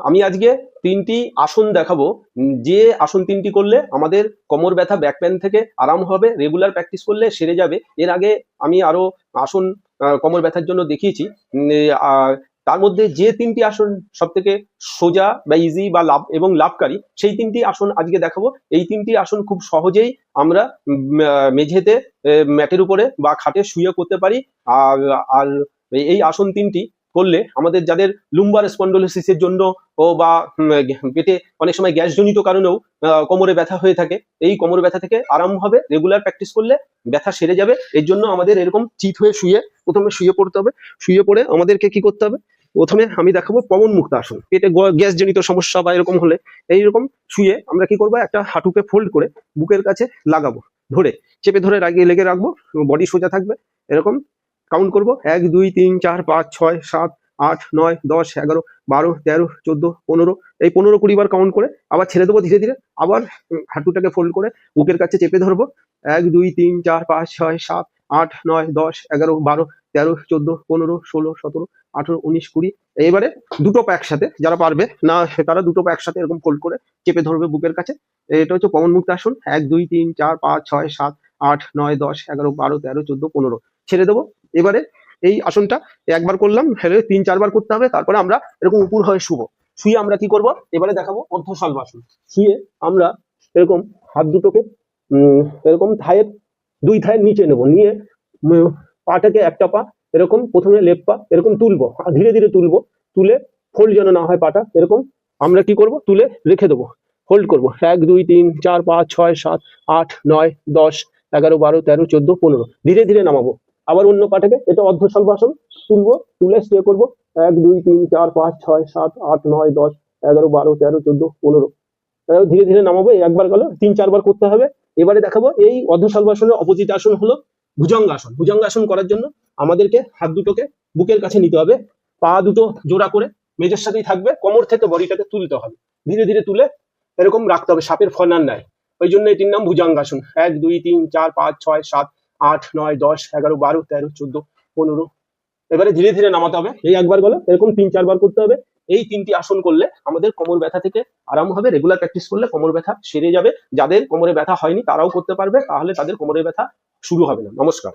আমি আজকে তিনটি আসন দেখাবো, যে আসন তিনটি করলে আমাদের কোমর ব্যথা ব্যাক পেন থেকে আরাম হবে, রেগুলার প্র্যাকটিস করলে সেরে যাবে। এর আগে আমি আরো আসন কোমর ব্যথার জন্য দেখিয়েছি। তার মধ্যে যে তিনটি আসন সব থেকে সোজা বা ইজি বা লাভ এবং লাভকারী, সেই তিনটি আসন আজকে দেখাবো। এই তিনটি আসন খুব সহজেই আমরা মেঝেতে, ম্যাটের উপরে বা খাটে শুয়ে করতে পারি। আর আর এই আসন তিনটি করলে আমাদের যাদের লুম্বার স্পন্ডোলিসিসের জন্য বা পেটে অনেক সময় গ্যাসজনিত কারণেও কোমরে ব্যথা হয়ে থাকে, এই কোমর ব্যথা থেকে আরাম হবে। রেগুলার প্র্যাকটিস করলে ব্যথা সেরে যাবে। এর জন্য আমাদের এরকম চিত হয়ে প্রথমে শুয়ে পড়তে হবে। শুয়ে পড়ে আমাদেরকে কি করতে হবে, প্রথমে আমি দেখাবো পবন মুক্ত আসন। পেটে গ্যাসজনিত সমস্যা বা এরকম হলে এইরকম শুয়ে আমরা কি করবো, একটা হাঁটুকে ফোল্ড করে বুকের কাছে লাগাবো, ধরে চেপে ধরে লেগে রাখবো, বডি সোজা থাকবে। এরকম কাউন্ট করবো, 1 2 3 4 5 6 7 8 9 10 11 12 13 14 15, এই 15 20 বার কাউন্ট করে আবার ছেড়ে দেবো ধীরে ধীরে। আবার হাঁটুটাকে ফোল্ড করে বুকের কাছে চেপে ধরবো, 1 2 3 4 5 6 7 8 9 10 11 12 13 14 15 16 17 18 19 20। এবারে দুটো পা একসাথে, যারা পারবে না তারা দুটো পা একসাথে এরকম ফোল্ড করে চেপে ধরবে বুকের কাছে। এটা হচ্ছে পবন মুক্ত আসন। 1 2 3 4 5 6 7 8 9 10 11 12 13 14 15, ছেড়ে দেবো। এবারে এই আসনটা একবার করলাম, 3 4 বার করতে হবে। তারপরে আমরা এরকম উপর হয়ে শুবো। শুয়ে আমরা কি করব, এবারে দেখাবো অর্ধশালবাসন। শুয়ে আমরা এরকম হাত দুটোকে এরকম দুই থায়ের নিচে নেব, নিয়ে পাটাকে একটা পা এরকম প্রথমে লেফট পা এরকম তুলবো, ধীরে ধীরে তুলবো, তুলে ফোল্ড যেন না হয় পাটা, এরকম আমরা কি করব, তুলে রেখে দেবো, হোল্ড করবো। 1 2 3 4 5 6 7 8 9 10 11 12 13 14 15, ধীরে ধীরে নামাবো। আবার অন্য পাটাকে, এটা অর্ধশালবাসন, তুলবো, তুলে স্টে করবো। 1 2 3 4 5 6 7 8 9 10 11 12 13 14 15, ধীরে ধীরে নামাবো। একবার গেল, 3 4 বার করতে হবে। এবারে দেখাবো এই অর্ধশালবাসনের অপোজিট আসন হলো ভুজঙ্গাসন। ভুজঙ্গাসন করার জন্য আমাদেরকে হাত দুটোকে বুকের কাছে নিতে হবে, পা দুটো জোড়া করে মেঝের সাথেই থাকবে, কোমর থেকে বডিটাকে তুলতে হবে, ধীরে ধীরে তুলে এরকম রাখতে হবে সাপের ফনার নেয়। ওই জন্য এটির নাম ভুজঙ্গাসন। 1 2 3 4 5 6 7 8 9 10 11 12 13 14 15, এবারে ধীরে ধীরে নামাতে হবে। এই একবার গেল, এরকম 3 4 বার করতে হবে। এই তিনটি আসন করলে আমাদের কোমর ব্যথা থেকে আরাম হবে। রেগুলার প্র্যাকটিস করলে কোমর ব্যথা সেরে যাবে। যাদের কোমরে ব্যথা হয়নি তারাও করতে পারবে, তাহলে তাদের কোমরের ব্যথা শুরু হবে না। নমস্কার।